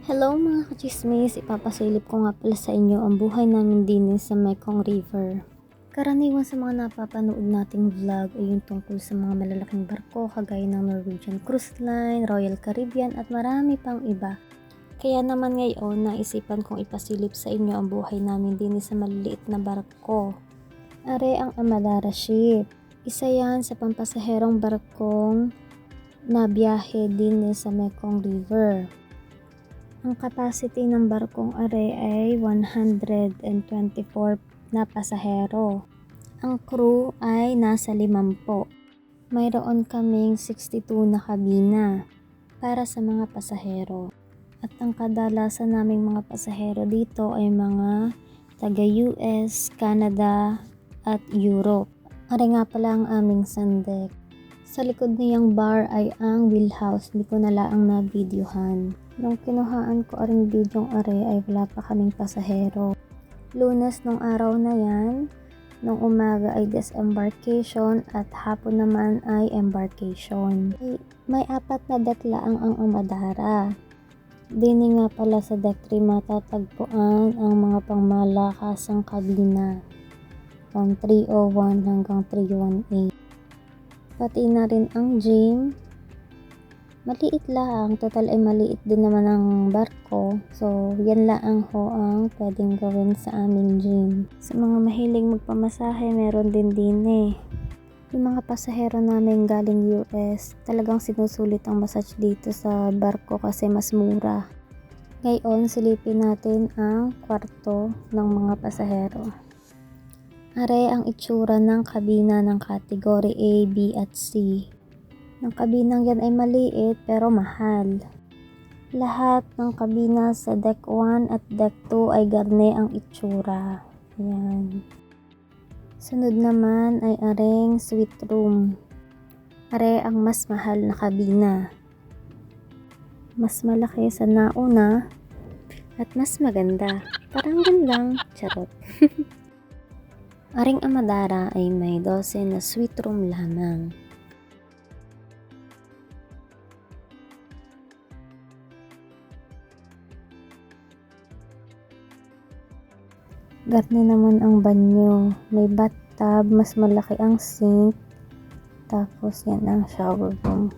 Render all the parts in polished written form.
Hello mga kachismis, ipapasilip ko nga pala sa inyo ang buhay namin din sa Mekong River. Karaniwan sa mga napapanood nating vlog ay yung tungkol sa mga malalaking barko kagaya ng Norwegian Cruise Line, Royal Caribbean at marami pang iba. Kaya naman ngayon naisipan kong ipasilip sa inyo ang buhay namin din sa maliliit na barko. Are ang Amadara Ship. Isa yan sa pampasaherong barkong na biyahe din sa Mekong River. Ang capacity ng barkong are ay 124 na pasahero. Ang crew ay nasa 50. Mayroon kaming 62 na kabina para sa mga pasahero. At ang kadalasan naming mga pasahero dito ay mga taga-US, Canada at Europe. Are nga pala ang aming sandek. Sa likod niyang bar ay ang wheelhouse, hindi ko na laang na-videohan. Nung kinuhaan ko aring videong are ay wala pa kaming pasahero. Lunes nung araw na yan, nung umaga ay disembarkation at hapon naman ay embarkation. May 4 na deck laang ang Amadara. Dini nga pala sa deck 3 matatagpuan ang mga pangmalakasang kabina from 301 hanggang 318. Pati na rin ang gym. Maliit lang, total ay maliit din naman ang barko. So, yan lang ho ang pwedeng gawin sa aming gym. Sa mga mahiling magpamasahe, meron din Yung mga pasahero namin galing US, talagang sinusulit ang massage dito sa barko kasi mas mura. Ngayon, silipin natin ang kwarto ng mga pasahero. Are ang itsura ng kabina ng category A, B at C. Ang kabinang yan ay maliit pero mahal. Lahat ng kabina sa deck 1 at deck 2 ay garne ang itsura. Ayan. Sunod naman ay areng suite room. Are ang mas mahal na kabina. Mas malaki sa nauna at mas maganda. Parang yun lang. Charot. Aring Amadara ay may 12 na suite room lamang. Garne naman ang banyo. May bathtub, mas malaki ang sink. Tapos yan ang shower room.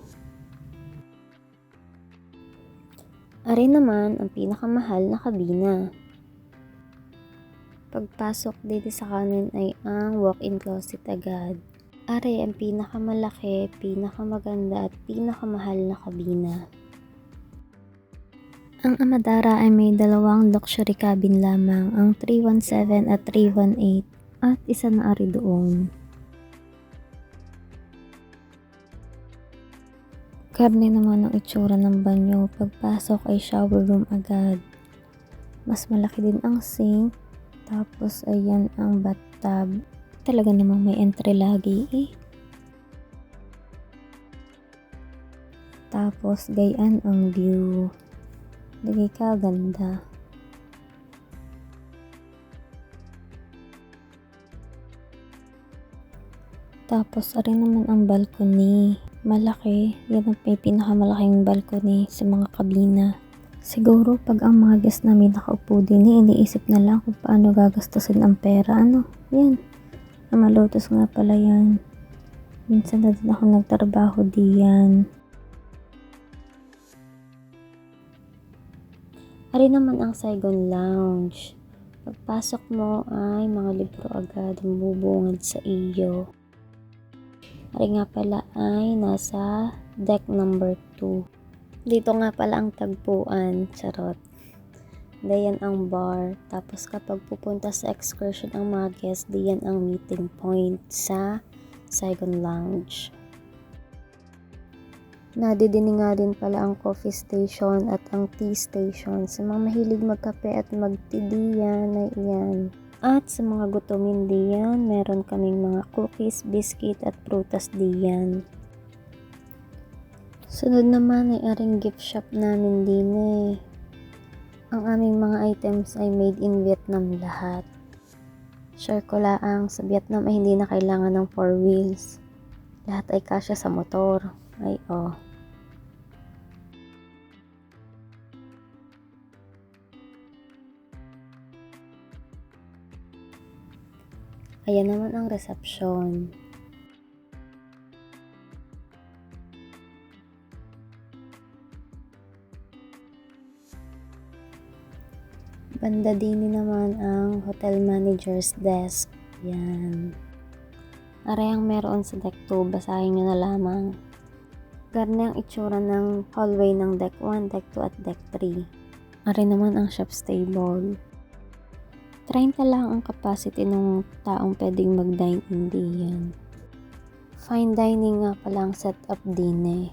Ari naman ang pinakamahal na kabina. Pagpasok dito sa kanan ay ang walk-in closet agad. Ari ang pinakamalaki, pinakamaganda at pinakamahal na kabina. Ang Amadara ay may 2 luxury cabin lamang, ang 317 at 318 at isa na ari doon. Karne naman ang itsura ng banyo, pagpasok ay shower room agad. Mas malaki din ang sink, tapos ayan ang bathtub. Talaga namang may entry lagi Tapos gayaan ang view. Lagi ka ganda. Tapos rin naman ang balcony. Malaki. Yan ang may pinakamalaking balcony sa mga kabina. Siguro pag ang mga guest namin nakaupo din iniisip na lang kung paano gagastusin ang pera. Yan. Ang Malotos nga pala yan. Minsan na din ako nagtrabaho diyan. Ari naman ang Saigon Lounge. Pagpasok mo ay mga libro agad ang bubungad sa iyo. Ari nga pala ay nasa deck number 2. Dito nga pala ang tagpuan. Charot. Diyan ang bar. Tapos kapag pupunta sa excursion ang mga guests, diyan ang meeting point sa Saigon Lounge. Nadidini nga din pala ang coffee station at ang tea station. Sa mga mahilig magkape at magtea diyan ay iyan. At sa mga gutumin diyan, meron kaming mga cookies, biscuit at prutas diyan. Sunod naman ay aring gift shop namin din Ang aming mga items ay made in Vietnam lahat. Share ko laang sa Vietnam ay hindi na kailangan ng 4 wheels. Lahat ay kasya sa motor. Ay Ayan naman ang resepsyon. Banda din naman ang hotel manager's desk. Yan. Aray ang meron sa deck 2, basahin nyo na lamang. Garne ang itsura ng hallway ng deck 1, deck 2 at deck 3. Aray naman ang chef's table. 30 lang ang capacity ng taong pwedeng mag-dine-in diyan. Fine dining nga pala ang setup din eh.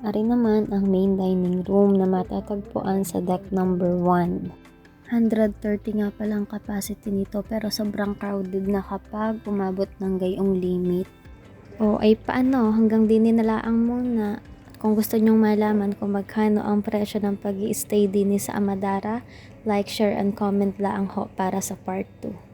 Ari naman ang main dining room na matatagpuan sa deck number 1. 130 nga palang capacity nito pero sobrang crowded na kapag umabot ng gayong limit. O ay paano, hanggang din nalaang muna. Kung gusto nyong malaman kung magkano ang presyo ng pag-i-stay din sa Amadara, like, share, and comment lang ho para sa part 2.